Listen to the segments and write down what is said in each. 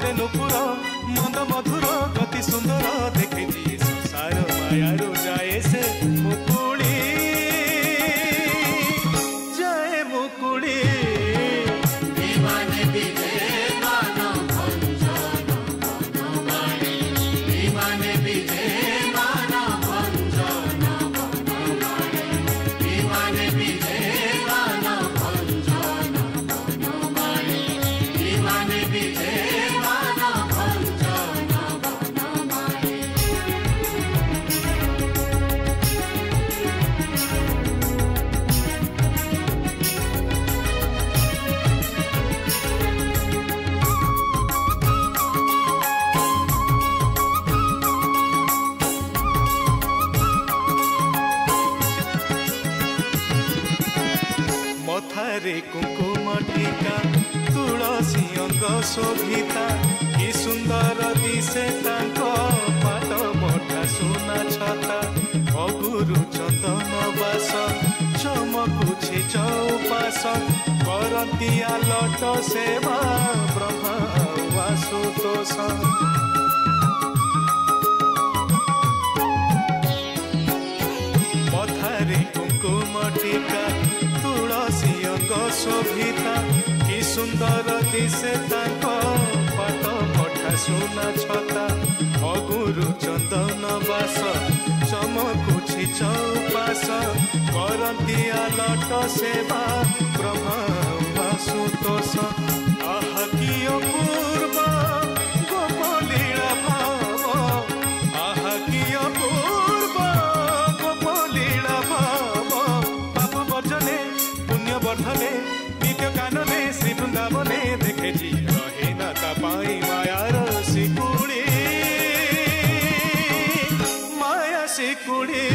रे नुपुर मंद मधुर गति सुंदर देखे जी संसार मायारू जाए से मुकुड़ी जाए मुकुड़ी मथारे कुंकुम टीका तुलसी अंग शोभिता कि सुंदर दिशे तांको पाट मोटा सुना छता अगुरु चंदन बास चमकुछि चौपास करती आलट सेवा ब्रह्मा वासुतोष मथारे कुंकुम टीका तुलसी अंग शोभिता कि सुंदर दिशे तांको पाट मोटा सुना छता अगुरु चंदन बास चमकुछि चौपास करती आलट सेवा ब्रह्मा वासुतोष आह कि अपूर्व गोपलीला भाव आह कि अपूर्व गोपलीला भाव पाप वर्जने पुण्य वर्धने नित्य कानने श्री वृंदावने देखे जी रहे ना तपाई मायार सिकुड़ी माया सिकुड़ी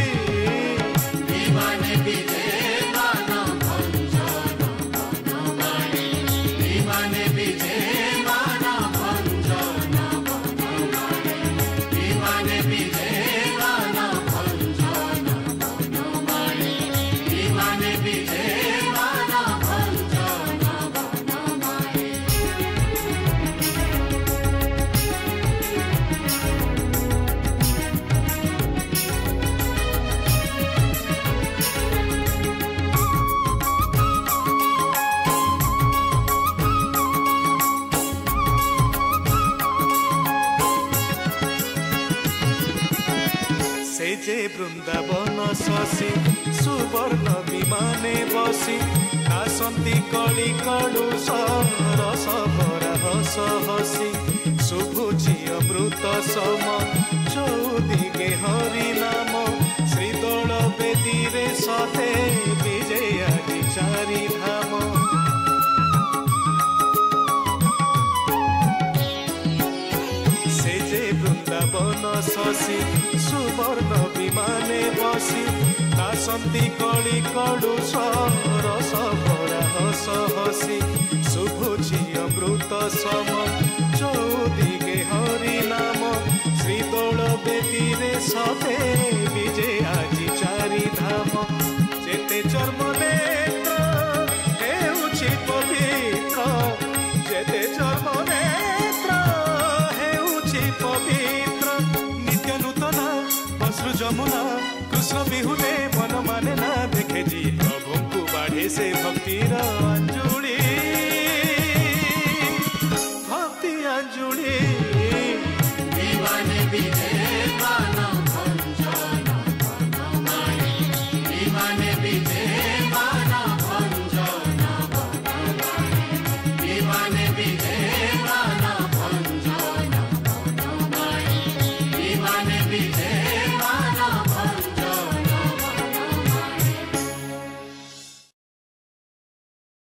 जे वृंदावन शशि सुवर्ण विमाने बसी आसंती कली कलुष रस भरा हस हसी शुभुची अमृत सम चौदिगे हरि नाम श्रीदोल बेदी रे सते विजया चारि धाम से जे वृंदावन शशि सुवर्ण विमाने बसी आसंती कली कलुष रस भरा हस हसी शुभुची अमृत सम चौदिगे हरि नाम श्रीदोल बेदी रे सते विजे आजी चारि धाम जेते चर्म नेत्र हेउछि पवित्र जेते चर्म नेत्र हेउछि पवित्र नित्य नूतन अश्रु जमुना कृष्ण बिहुने मन माने ना देखे जी प्रभु को बाढ़े से भक्तिर अंजुड़ी भक्ति अंजुड़ी दीवाने विजय